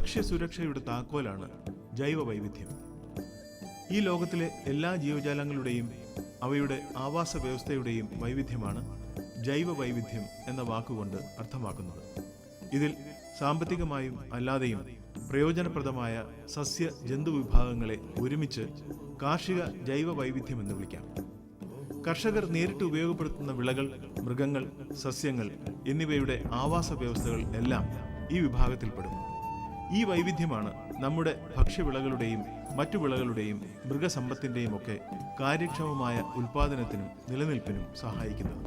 ഭക്ഷ്യസുരക്ഷയുടെ താക്കോലാണ് ജൈവ വൈവിധ്യം. ഈ ലോകത്തിലെ എല്ലാ ജീവജാലങ്ങളുടെയും അവയുടെ ആവാസ വ്യവസ്ഥയുടെയും വൈവിധ്യമാണ് ജൈവ വൈവിധ്യം എന്ന വാക്കുകൊണ്ട് അർത്ഥമാക്കുന്നത്. ഇതിൽ സാമ്പത്തികമായും അല്ലാതെയും പ്രയോജനപ്രദമായ സസ്യ ജന്തു വിഭാഗങ്ങളെ ഒരുമിച്ച് കാർഷിക ജൈവ വൈവിധ്യം എന്ന് വിളിക്കാം. കർഷകർ നേരിട്ട് ഉപയോഗപ്പെടുത്തുന്ന വിളകൾ, മൃഗങ്ങൾ, സസ്യങ്ങൾ എന്നിവയുടെ ആവാസ വ്യവസ്ഥകൾ എല്ലാം ഈ വിഭാഗത്തിൽപ്പെടും. ഈ വൈവിധ്യമാണ് നമ്മുടെ ഭക്ഷ്യവിളകളുടെയും മറ്റു വിളകളുടെയും മൃഗസമ്പത്തിൻ്റെയും ഒക്കെ കാര്യക്ഷമമായ ഉൽപാദനത്തിനും നിലനിൽപ്പിനും സഹായിക്കുന്നത്.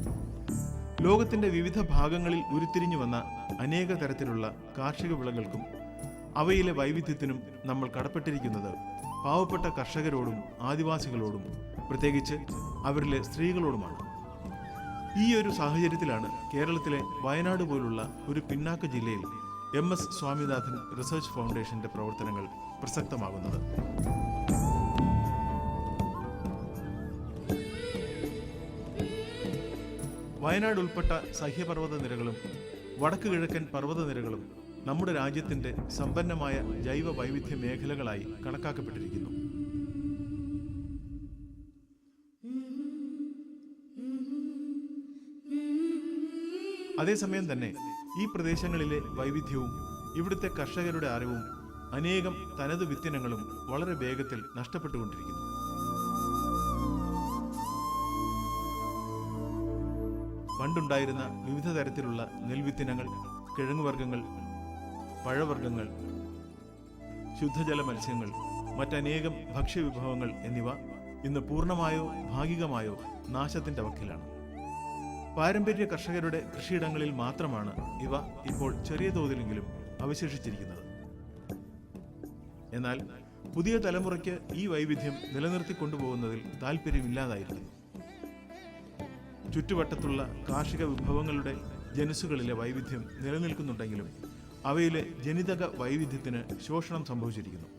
ലോകത്തിൻ്റെ വിവിധ ഭാഗങ്ങളിൽ ഉരുത്തിരിഞ്ഞു വന്ന അനേക തരത്തിലുള്ള കാർഷിക വിളകൾക്കും അവയിലെ വൈവിധ്യത്തിനും നമ്മൾ കടപ്പെട്ടിരിക്കുന്നത് പാവപ്പെട്ട കർഷകരോടും ആദിവാസികളോടും, പ്രത്യേകിച്ച് അവരിലെ സ്ത്രീകളോടുമാണ്. ഈ ഒരു സാഹചര്യത്തിലാണ് കേരളത്തിലെ വയനാട് പോലുള്ള ഒരു പിന്നാക്ക ജില്ലയിൽ MS സ്വാമിനാഥൻ റിസർച്ച് ഫൗണ്ടേഷന്റെ പ്രവർത്തനങ്ങൾ പ്രസക്തമാകുന്നത്. വയനാട് ഉൾപ്പെട്ട സഹ്യപർവ്വത നിരകളും വടക്ക് കിഴക്കൻ പർവ്വതനിരകളും നമ്മുടെ രാജ്യത്തിന്റെ സമ്പന്നമായ ജൈവ വൈവിധ്യ മേഖലകളായി കണക്കാക്കപ്പെട്ടിരിക്കുന്നു. അതേസമയം തന്നെ ഈ പ്രദേശങ്ങളിലെ വൈവിധ്യവും ഇവിടുത്തെ കർഷകരുടെ അറിവും അനേകം തനത് വിത്തിനങ്ങളും വളരെ വേഗത്തിൽ നഷ്ടപ്പെട്ടുകൊണ്ടിരിക്കുന്നു. പണ്ടുണ്ടായിരുന്ന വിവിധ തരത്തിലുള്ള നെൽവിത്തിനങ്ങൾ, കിഴങ്ങുവർഗ്ഗങ്ങൾ, പഴവർഗ്ഗങ്ങൾ, ശുദ്ധജല മത്സ്യങ്ങൾ, മറ്റനേകം ഭക്ഷ്യവിഭവങ്ങൾ എന്നിവ ഇന്ന് പൂർണ്ണമായോ ഭാഗികമായോ നാശത്തിന്റെ വക്കിലാണ്. പാരമ്പര്യ കർഷകരുടെ കൃഷിയിടങ്ങളിൽ മാത്രമാണ് ഇവ ഇപ്പോൾ ചെറിയ തോതിലെങ്കിലും അവശേഷിച്ചിരിക്കുന്നത്. എന്നാൽ പുതിയ തലമുറയ്ക്ക് ഈ വൈവിധ്യം നിലനിർത്തിക്കൊണ്ടുപോകുന്നതിൽ താല്പര്യമില്ലാതായിരുന്നു. ചുറ്റുവട്ടത്തുള്ള കാർഷിക വിഭവങ്ങളുടെ ജനുസുകളിലെ വൈവിധ്യം നിലനിൽക്കുന്നുണ്ടെങ്കിലും അവയിലെ ജനിതക വൈവിധ്യത്തിന് ശോഷണം സംഭവിച്ചിരിക്കുന്നു.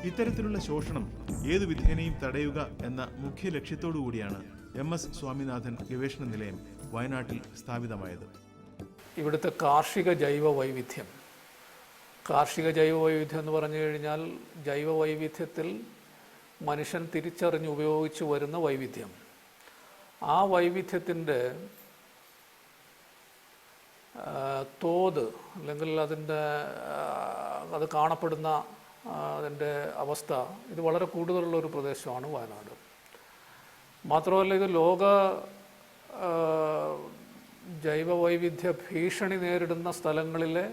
ഇത്തരത്തിലുള്ള ശോഷണം ഏതു വിധേനയും തടയുക എന്ന മുഖ്യ ലക്ഷ്യത്തോടു കൂടിയാണ് MS സ്വാമിനാഥൻ ഗവേഷണ നിലയം വയനാട്ടിൽ സ്ഥാപിതമായത്. ഇവിടുത്തെ കാർഷിക ജൈവ വൈവിധ്യം എന്ന് പറഞ്ഞു കഴിഞ്ഞാൽ ജൈവ വൈവിധ്യത്തിൽ മനുഷ്യൻ തിരിച്ചറിഞ്ഞ് ഉപയോഗിച്ച് വരുന്ന വൈവിധ്യം. ആ വൈവിധ്യത്തിൻ്റെ തോത് അല്ലെങ്കിൽ അത് കാണപ്പെടുന്ന അതിൻ്റെ അവസ്ഥ ഇത് വളരെ കൂടുതലുള്ള ഒരു പ്രദേശമാണ് വയനാട്. മാത്രമല്ല ഇത് ലോക ജൈവ വൈവിധ്യ ഭീഷണി നേരിടുന്ന സ്ഥലങ്ങളിലെ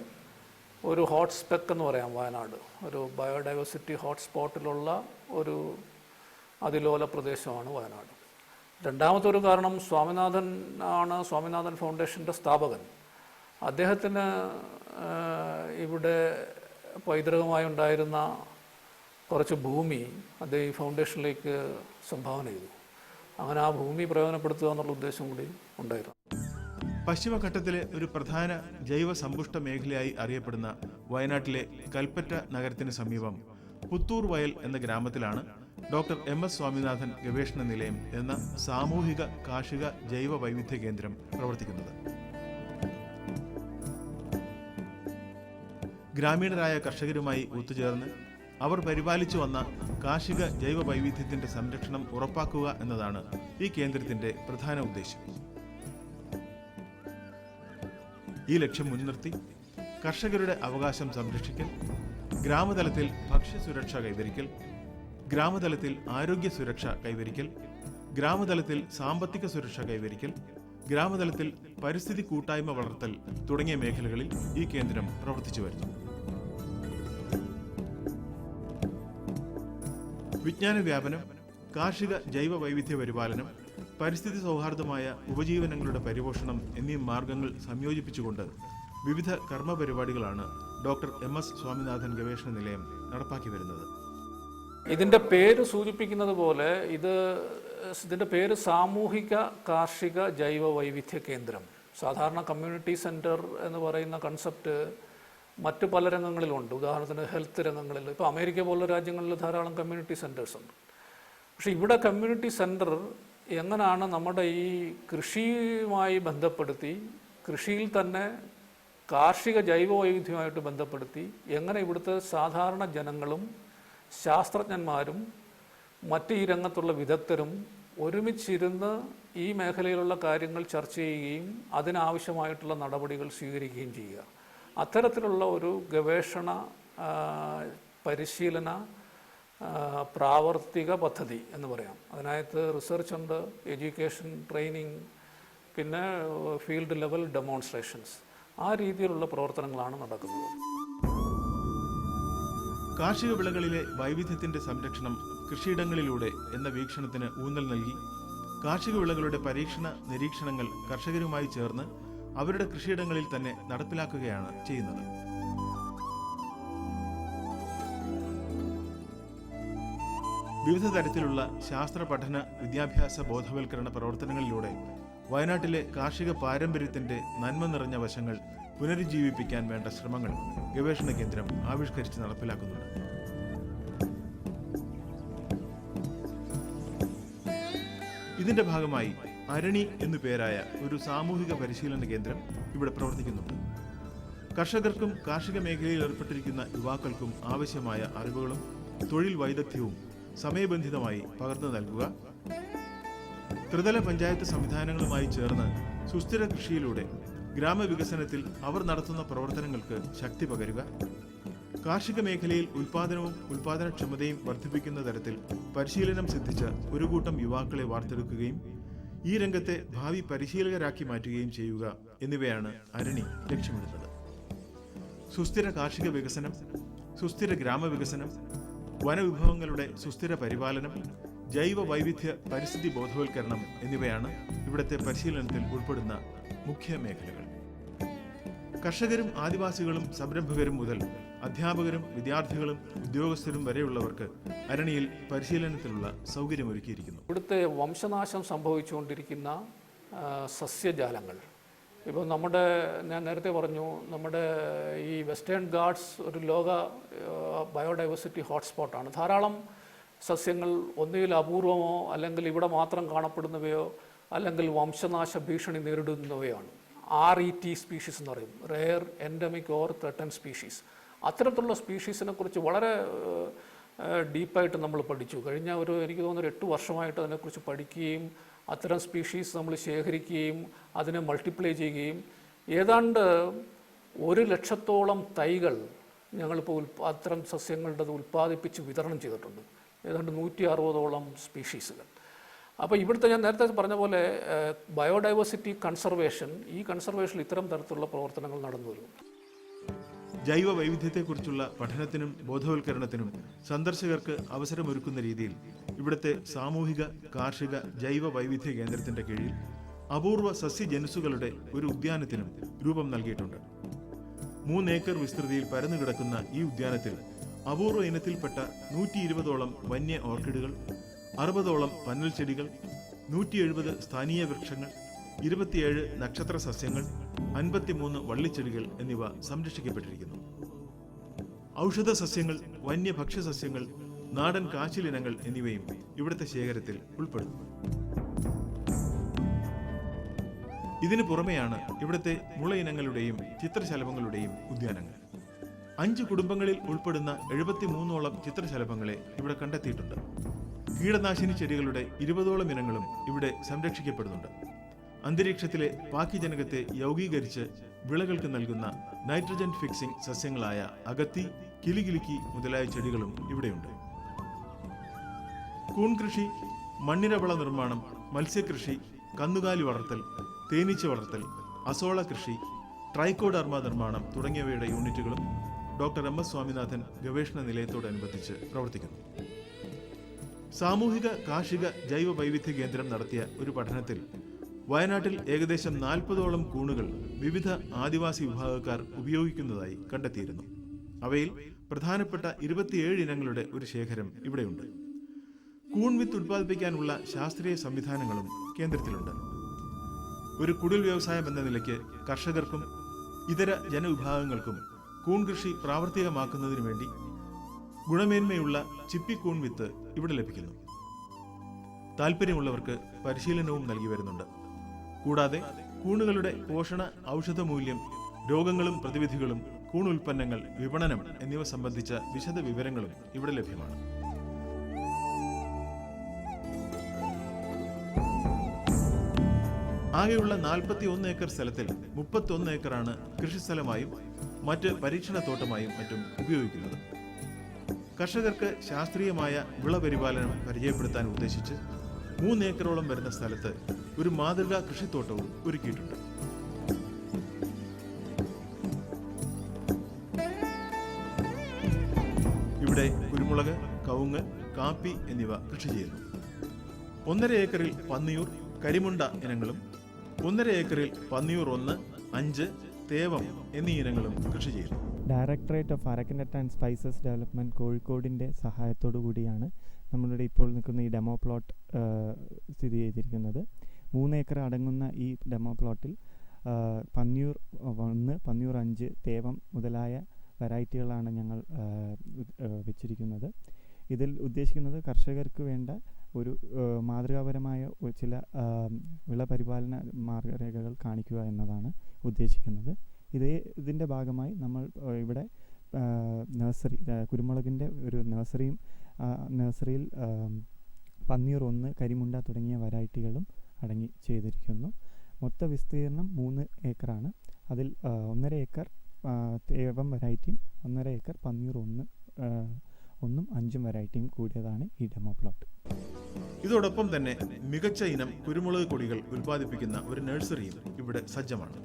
ഒരു ഹോട്ട്സ്പെക്ക് എന്ന് പറയാം. വയനാട് ഒരു ബയോഡൈവേഴ്സിറ്റി ഹോട്ട്സ്പോട്ടിലുള്ള ഒരു അതിലോല പ്രദേശമാണ് വയനാട്. രണ്ടാമത്തെ ഒരു കാരണം സ്വാമിനാഥൻ ഫൗണ്ടേഷൻ്റെ സ്ഥാപകൻ. അദ്ദേഹത്തിന് ഇവിടെ പൈതൃകമായി ഉണ്ടായിരുന്ന കുറച്ച് ഭൂമി അദ്ദേഹം ഈ ഫൗണ്ടേഷനിലേക്ക് സംഭാവന ചെയ്തു. അങ്ങനെ ആ ഭൂമി പ്രയോജനപ്പെടുത്തുക എന്നുള്ള ഉദ്ദേശം കൂടി ഉണ്ടായിരുന്നു. പശ്ചിമഘട്ടത്തിലെ ഒരു പ്രധാന ജൈവ സമ്പുഷ്ട മേഖലയായി അറിയപ്പെടുന്ന വയനാട്ടിലെ കൽപ്പറ്റ നഗരത്തിന് സമീപം പുത്തൂർ വയൽ എന്ന ഗ്രാമത്തിലാണ് ഡോക്ടർ MS സ്വാമിനാഥൻ ഗവേഷണ നിലയം എന്ന സാമൂഹിക കാർഷിക ജൈവ വൈവിധ്യ കേന്ദ്രം പ്രവർത്തിക്കുന്നത്. ഗ്രാമീണരായ കർഷകരുമായി ഒത്തുചേർന്ന് അവർ പരിപാലിച്ചു വന്ന കാർഷിക ജൈവ വൈവിധ്യത്തിന്റെ സംരക്ഷണം ഉറപ്പാക്കുക എന്നതാണ് ഈ കേന്ദ്രത്തിന്റെ പ്രധാന ഉദ്ദേശം. ഈ ലക്ഷ്യം മുൻനിർത്തി കർഷകരുടെ അവകാശം സംരക്ഷിക്കൽ, ഗ്രാമതലത്തിൽ ഭക്ഷ്യസുരക്ഷ കൈവരിക്കൽ, ഗ്രാമതലത്തിൽ ആരോഗ്യ സുരക്ഷ കൈവരിക്കൽ, ഗ്രാമതലത്തിൽ സാമ്പത്തിക സുരക്ഷ കൈവരിക്കൽ, ഗ്രാമതലത്തിൽ പരിസ്ഥിതി കൂട്ടായ്മ വളർത്തൽ തുടങ്ങിയ മേഖലകളിൽ ഈ കേന്ദ്രം പ്രവർത്തിച്ചു വരുന്നു. വിജ്ഞാന വ്യാപനം, കാർഷിക ജൈവ വൈവിധ്യ പരിപാലനം, പരിസ്ഥിതി സൗഹാർദ്ദമായ ഉപജീവനങ്ങളുടെ പരിപോഷണം എന്നീ മാർഗങ്ങൾ സംയോജിപ്പിച്ചുകൊണ്ട് വിവിധ കർമ്മ പരിപാടികളാണ് ഡോക്ടർ MS സ്വാമിനാഥൻ ഗവേഷണ നിലയം നടപ്പാക്കി വരുന്നത്. ഇതിൻ്റെ പേര് സൂചിപ്പിക്കുന്നത് പോലെ ഇതിൻ്റെ പേര് സാമൂഹിക കാർഷിക ജൈവ വൈവിധ്യ കേന്ദ്രം. സാധാരണ കമ്മ്യൂണിറ്റി സെൻറ്റർ എന്ന് പറയുന്ന കൺസെപ്റ്റ് മറ്റു പല രംഗങ്ങളിലുണ്ട്. ഉദാഹരണത്തിന് ഹെൽത്ത് രംഗങ്ങളിൽ, ഇപ്പോൾ അമേരിക്ക പോലുള്ള രാജ്യങ്ങളിൽ ധാരാളം കമ്മ്യൂണിറ്റി സെൻറ്റേഴ്സ് ഉണ്ട്. പക്ഷേ ഇവിടെ കമ്മ്യൂണിറ്റി സെൻറ്റർ എങ്ങനെയാണ് നമ്മുടെ ഈ കൃഷിയുമായി ബന്ധപ്പെടുത്തി കൃഷിയിൽ തന്നെ കാർഷിക ജൈവ വൈവിധ്യമായിട്ട് ബന്ധപ്പെടുത്തി എങ്ങനെ ഇവിടുത്തെ സാധാരണ ജനങ്ങളും ശാസ്ത്രജ്ഞന്മാരും മറ്റ് ഈ രംഗത്തുള്ള വിദഗ്ധരും ഒരുമിച്ചിരുന്ന് ഈ മേഖലയിലുള്ള കാര്യങ്ങൾ ചർച്ച ചെയ്യുകയും അതിനാവശ്യമായിട്ടുള്ള നടപടികൾ സ്വീകരിക്കുകയും ചെയ്യുക. അത്തരത്തിലുള്ള ഒരു ഗവേഷണ പരിശീലന പ്രാവർത്തിക പദ്ധതി എന്ന് പറയാം. അതിനകത്ത് റിസർച്ച് ഉണ്ട്, എഡ്യൂക്കേഷൻ, ട്രെയിനിങ്, പിന്നെ ഫീൽഡ് ലെവൽ ഡെമോൺസ്ട്രേഷൻസ്, ആ രീതിയിലുള്ള പ്രവർത്തനങ്ങളാണ് നടക്കുന്നത്. കാർഷിക വിളകളിലെ വൈവിധ്യത്തിന്റെ സംരക്ഷണം കൃഷിയിടങ്ങളിലൂടെ എന്ന വീക്ഷണത്തിന് ഊന്നൽ നൽകി കാർഷിക വിളകളുടെ പരീക്ഷണ നിരീക്ഷണങ്ങൾ കർഷകരുമായി ചേർന്ന് അവരുടെ കൃഷിയിടങ്ങളിൽ തന്നെ നടപ്പിലാക്കുകയാണ് ചെയ്യുന്നത്. വിവിധ തരത്തിലുള്ള ശാസ്ത്ര പഠന വിദ്യാഭ്യാസ ബോധവൽക്കരണ പ്രവർത്തനങ്ങളിലൂടെ വയനാട്ടിലെ കാർഷിക പാരമ്പര്യത്തിന്റെ നന്മ നിറഞ്ഞ വശങ്ങൾ പുനരുജ്ജീവിപ്പിക്കാൻ വേണ്ട ശ്രമങ്ങൾ ഗവേഷണ കേന്ദ്രം ആവിഷ്കരിച്ച് നടപ്പിലാക്കുന്നുണ്ട്. ഇതിന്റെ ഭാഗമായി അരണി എന്നു പേരായ ഒരു സാമൂഹിക പരിശീലന കേന്ദ്രം ഇവിടെ പ്രവർത്തിക്കുന്നുണ്ട്. കർഷകർക്കും കാർഷിക മേഖലയിൽ ഏർപ്പെട്ടിരിക്കുന്ന യുവാക്കൾക്കും ആവശ്യമായ അറിവുകളും തൊഴിൽ വൈദഗ്ധ്യവും സമയബന്ധിതമായി പകർന്നു നൽകുക, ത്രിതല പഞ്ചായത്ത് സംവിധാനങ്ങളുമായി ചേർന്ന് സുസ്ഥിര കൃഷിയിലൂടെ ഗ്രാമവികസനത്തിൽ അവർ നടത്തുന്ന പ്രവർത്തനങ്ങൾക്ക് ശക്തി പകരുക, കാർഷിക മേഖലയിൽ ഉൽപാദനവും ഉൽപാദനക്ഷമതയും വർദ്ധിപ്പിക്കുന്ന തരത്തിൽ പരിശീലനം സിദ്ധിച്ച ഒരു കൂട്ടം യുവാക്കളെ വാർത്തെടുക്കുകയും ഈ രംഗത്തെ ഭാവി പരിശീലകരാക്കി മാറ്റുകയും ചെയ്യുക എന്നിവയാണ് അരണി ലക്ഷ്യമിടുന്നത്. സുസ്ഥിര കാർഷിക വികസനം, സുസ്ഥിര ഗ്രാമവികസനം, വനവിഭവങ്ങളുടെ സുസ്ഥിര പരിപാലനം, ജൈവ വൈവിധ്യ പരിസ്ഥിതി ബോധവൽക്കരണം എന്നിവയാണ് ഇവിടുത്തെ പരിശീലനത്തിൽ ഉൾപ്പെടുന്ന മുഖ്യ മേഖലകൾ. കർഷകരും ആദിവാസികളും സംരംഭകരും മുതൽ അധ്യാപകരും വിദ്യാർത്ഥികളും ഉദ്യോഗസ്ഥരും വരെയുള്ളവർക്ക് അരണിയിൽ പരിശീലനത്തിനുള്ള സൗകര്യമൊരുക്കിയിരിക്കുന്നു. ഇവിടുത്തെ വംശനാശം സംഭവിച്ചുകൊണ്ടിരിക്കുന്ന സസ്യജാലങ്ങൾ, ഇപ്പോൾ ഞാൻ നേരത്തെ പറഞ്ഞു, നമ്മുടെ ഈ വെസ്റ്റേൺ ഗാർഡ്സ് ഒരു ലോക ബയോഡൈവേഴ്സിറ്റി ഹോട്ട്സ്പോട്ടാണ്. ധാരാളം സസ്യങ്ങൾ ഒന്നുകിൽ അപൂർവമോ അല്ലെങ്കിൽ ഇവിടെ മാത്രം കാണപ്പെടുന്നവയോ അല്ലെങ്കിൽ വംശനാശ ഭീഷണി നേരിടുന്നവയാണ്. RET സ്പീഷീസ് എന്ന് പറയും, rare endemic or threaten species. അത്തരത്തിലുള്ള സ്പീഷീസിനെ കുറിച്ച് വളരെ ഡീപ്പായിട്ട് നമ്മൾ പഠിച്ചു. കഴിഞ്ഞ എനിക്ക് തോന്നുന്നു 8 വർഷമായിട്ട് അതിനെക്കുറിച്ച് പഠിക്കുകയും അത്തരം സ്പീഷീസ് നമ്മൾ ശേഖരിക്കുകയും അതിനെ മൾട്ടിപ്ലൈ ചെയ്യുകയും ഏതാണ്ട് 100,000-ഓളം തൈകൾ ഞങ്ങളിപ്പോൾ അത്തരം സസ്യങ്ങളുടെ ഉൽപ്പാദിപ്പിച്ച് വിതരണം ചെയ്തിട്ടുണ്ട്. ഏതാണ്ട് 160ഓളം സ്പീഷീസുകൾ. അപ്പോൾ ഇവിടുത്തെ ഞാൻ നേരത്തെ പറഞ്ഞ പോലെ ബയോഡൈവേഴ്സിറ്റി കൺസർവേഷൻ, ഈ കൺസർവേഷനിൽ ഇത്തരം തരത്തിലുള്ള പ്രവർത്തനങ്ങൾ നടന്നു വരും. ജൈവ വൈവിധ്യത്തെക്കുറിച്ചുള്ള പഠനത്തിനും ബോധവൽക്കരണത്തിനും സന്ദർശകർക്ക് അവസരമൊരുക്കുന്ന രീതിയിൽ ഇവിടുത്തെ സാമൂഹിക കാർഷിക ജൈവ വൈവിധ്യ കേന്ദ്രത്തിന്റെ കീഴിൽ അപൂർവ സസ്യജനുസുകളുടെ ഒരു ഉദ്യാനത്തിനും രൂപം നൽകിയിട്ടുണ്ട്. 3 ഏക്കർ വിസ്തൃതിയിൽ പരന്നു കിടക്കുന്ന ഈ ഉദ്യാനത്തിൽ അപൂർവ ഇനത്തിൽപ്പെട്ട 120ഓളം വന്യ ഓർക്കിഡുകൾ, 60ഓളം പന്നൽ ചെടികൾ, 170 സ്ഥാനീയ വൃക്ഷങ്ങൾ, 27 നക്ഷത്ര സസ്യങ്ങൾ, 53 വള്ളിച്ചെടികൾ എന്നിവ സംരക്ഷിക്കപ്പെട്ടിരിക്കുന്നു. ഔഷധ സസ്യങ്ങൾ, വന്യഭക്ഷ്യസസ്യങ്ങൾ, നാടൻ കാച്ചിലിനങ്ങൾ എന്നിവയും ഇവിടുത്തെ ശേഖരത്തിൽ ഉൾപ്പെടുന്നു. ഇതിനു പുറമെയാണ് ഇവിടുത്തെ മുള ഇനങ്ങളുടെയും ചിത്രശലഭങ്ങളുടെയും ഉദ്യാനങ്ങൾ. 5 കുടുംബങ്ങളിൽ ഉൾപ്പെടുന്ന 73ഓളം ചിത്രശലഭങ്ങളെ ഇവിടെ കണ്ടെത്തിയിട്ടുണ്ട്. കീടനാശിനി ചെടികളുടെ 20ഓളം ഇനങ്ങളും ഇവിടെ സംരക്ഷിക്കപ്പെടുന്നുണ്ട്. അന്തരീക്ഷത്തിലെ പാക്കിജനകത്തെ യൗഗീകരിച്ച് വിളകൾക്ക് നൽകുന്ന നൈട്രജൻ ഫിക്സിംഗ് സസ്യങ്ങളായ അഗത്തി, കിലികിലിക്കി മുതലായ ചെടികളും ഇവിടെയുണ്ട്. കൂൺ കൃഷി, മണ്ണിരവിള നിർമ്മാണം, മത്സ്യകൃഷി, കന്നുകാലി വളർത്തൽ, തേനീച്ച വളർത്തൽ, അസോള കൃഷി, ട്രൈക്കോഡർമ നിർമ്മാണം തുടങ്ങിയവയുടെ യൂണിറ്റുകളും ഡോക്ടർ MS സ്വാമിനാഥൻ ഗവേഷണ നിലയത്തോടനുബന്ധിച്ച് പ്രവർത്തിക്കുന്നു. സാമൂഹിക കാർഷിക ജൈവ വൈവിധ്യ കേന്ദ്രം നടത്തിയ ഒരു പഠനത്തിൽ വയനാട്ടിൽ ഏകദേശം 40ഓളം കൂണുകൾ വിവിധ ആദിവാസി വിഭാഗക്കാർ ഉപയോഗിക്കുന്നതായി കണ്ടെത്തിയിരുന്നു. അവയിൽ പ്രധാനപ്പെട്ട 27 ഇനങ്ങളുടെ ഒരു ശേഖരം ഇവിടെയുണ്ട്. കൂൺ വിത്ത് ഉത്പാദിപ്പിക്കാനുള്ള ശാസ്ത്രീയ സംവിധാനങ്ങളും കേന്ദ്രത്തിലുണ്ട്. ഒരു കുടിൽ വ്യവസായം എന്ന നിലയ്ക്ക് കർഷകർക്കും ഇതര ജനവിഭാഗങ്ങൾക്കും കൂൺ കൃഷി പ്രാവർത്തികമാക്കുന്നതിനു വേണ്ടി ഗുണമേന്മയുള്ള ചിപ്പിക്കൂൺ വിത്ത് ഇവിടെ ലഭിക്കുന്നു. താല്പര്യമുള്ളവർക്ക് പരിശീലനവും നൽകി വരുന്നുണ്ട്. കൂടാതെ കൂണുകളുടെ പോഷണ ഔഷധ മൂല്യം രോഗങ്ങളും പ്രതിവിധികളും, കൂൺ ഉൽപ്പന്നങ്ങൾ, വിപണനം എന്നിവ സംബന്ധിച്ച വിശദ വിവരങ്ങളും ഇവിടെ ലഭ്യമാണ്. ആകെയുള്ള 41 ഏക്കർ സ്ഥലത്തിൽ 31 ഏക്കറാണ് കൃഷിസ്ഥലമായും മറ്റ് പരീക്ഷണത്തോട്ടമായും മറ്റും ഉപയോഗിക്കുന്നത്. കർഷകർക്ക് ശാസ്ത്രീയമായ വിളപരിപാലനം പരിചയപ്പെടുത്താൻ ഉദ്ദേശിച്ച് 3 ഏക്കറോളം വരുന്ന സ്ഥലത്ത് ഒരു മാതൃകാ കൃഷിത്തോട്ടവും ഒരുക്കിയിട്ടുണ്ട്. ഇവിടെ കുരുമുളക്, കവുങ്ങ്, കാപ്പി എന്നിവ കൃഷി ചെയ്യുന്നു. 1.5 ഏക്കറിൽ പന്നിയൂർ, കരിമുണ്ട ഇനങ്ങളും 1.5 ഏക്കറിൽ പന്നിയൂർ 1, 5, തേവം എന്നീ ഇനങ്ങളും കൃഷി ചെയ്യുന്നു. Directorate of അരക്കനട്ട് and spices development കോഴിക്കോടിൻ്റെ സഹായത്തോടു കൂടിയാണ് നമ്മളുടെ ഇപ്പോൾ നിൽക്കുന്ന ഈ ഡെമോ പ്ലോട്ട് സ്ഥിതി ചെയ്തിരിക്കുന്നത്. 3 ഏക്കർ അടങ്ങുന്ന ഈ ഡെമോ പ്ലോട്ടിൽ പന്നിയൂർ 1, പന്നിയൂർ 5, തേവം മുതലായ വെറൈറ്റികളാണ് ഞങ്ങൾ വെച്ചിരിക്കുന്നത്. ഇതിൽ ഉദ്ദേശിക്കുന്നത് കർഷകർക്ക് വേണ്ട ഒരു മാതൃകാപരമായ ചില വിളപരിപാലന മാർഗരേഖകൾ കാണിക്കുക എന്നതാണ് ഉദ്ദേശിക്കുന്നത്. ഇതിൻ്റെ ഭാഗമായി നമ്മൾ ഇവിടെ നഴ്സറി, കുരുമുളകിൻ്റെ ഒരു നഴ്സറിയിൽ പന്നിയൂർ 1, കരിമുണ്ട തുടങ്ങിയ വെറൈറ്റികളും അടങ്ങി ചെയ്തിരിക്കുന്നു. മൊത്ത വിസ്തീർണം 3 ഏക്കറാണ്. അതിൽ 1.5 ഏക്കർ തേവം വെറൈറ്റിയും 1.5 ഏക്കർ പന്നിയൂർ 1, 5 വെറൈറ്റിയും കൂടിയതാണ് ഈ ഡെമോ പ്ലോട്ട്. ഇതോടൊപ്പം തന്നെ മികച്ച ഇനം കുരുമുളക് കൊടികൾ ഉൽപ്പാദിപ്പിക്കുന്ന ഒരു നഴ്സറിയും ഇവിടെ സജ്ജമാണ്.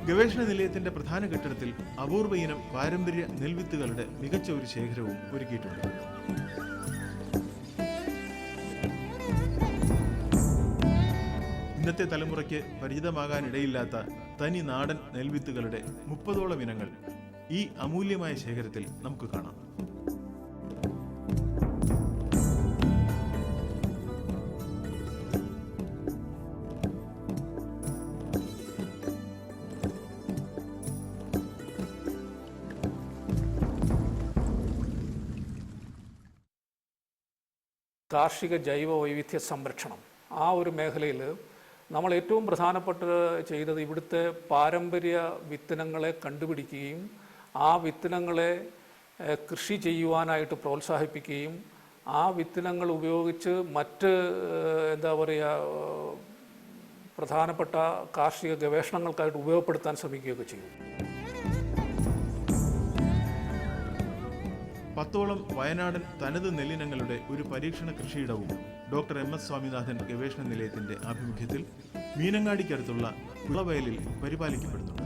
ഗവേഷണ നിലയത്തിന്റെ പ്രധാന കെട്ടിടത്തിൽ അപൂർവ ഇനം പാരമ്പര്യ നെൽവിത്തുകളുടെ മികച്ച ഒരു ശേഖരവും ഒരുക്കിയിട്ടുണ്ട്. ഇന്നത്തെ തലമുറയ്ക്ക് പരിചിതമാകാനിടയില്ലാത്ത തനി നാടൻ നെൽവിത്തുകളുടെ 30ഓളം ഇനങ്ങൾ ഈ അമൂല്യമായ ശേഖരത്തിൽ നമുക്ക് കാണാം. കാർഷിക ജൈവ വൈവിധ്യ സംരക്ഷണം, ആ ഒരു മേഖലയിൽ നമ്മൾ ഏറ്റവും പ്രധാനപ്പെട്ട ചെയ്തത് ഇവിടുത്തെ പാരമ്പര്യ വിത്തിനങ്ങളെ കണ്ടുപിടിക്കുകയും ആ വിത്തിനങ്ങളെ കൃഷി ചെയ്യുവാനായിട്ട് പ്രോത്സാഹിപ്പിക്കുകയും ആ വിത്തിനങ്ങൾ ഉപയോഗിച്ച് മറ്റ് പ്രധാനപ്പെട്ട കാർഷിക ഗവേഷണങ്ങൾക്കായിട്ട് ഉപയോഗപ്പെടുത്താൻ ശ്രമിക്കുകയൊക്കെ ചെയ്യും. 10ഓളം വയനാടൻ തനത് നെല്ലിനങ്ങളുടെ ഒരു പരീക്ഷണ കൃഷിയിടവും ഡോക്ടർ MS സ്വാമിനാഥൻ ഗവേഷണ നിലയത്തിന്റെ ആഭിമുഖ്യത്തിൽ മീനങ്ങാടിക്കടുത്തുള്ള കുളവയലിൽ പരിപാലിക്കപ്പെടുന്നുണ്ട്.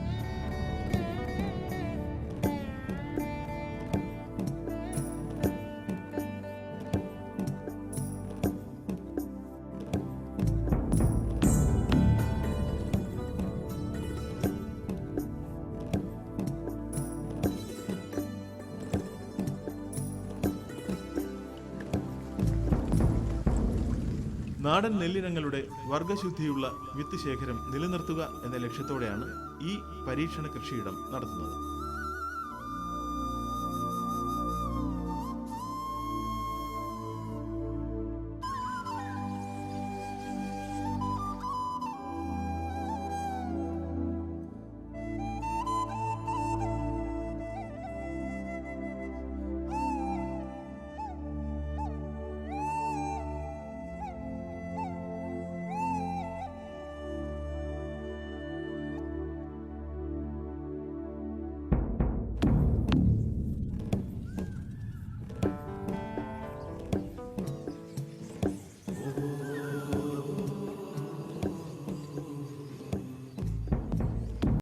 നാടൻ നെല്ലിനങ്ങളുടെ വർഗശുദ്ധിയുള്ള വിത്ത് ശേഖരം നിലനിർത്തുക എന്ന ലക്ഷ്യത്തോടെയാണ് ഈ പരീക്ഷണ കൃഷിയിടം നടത്തുന്നത്.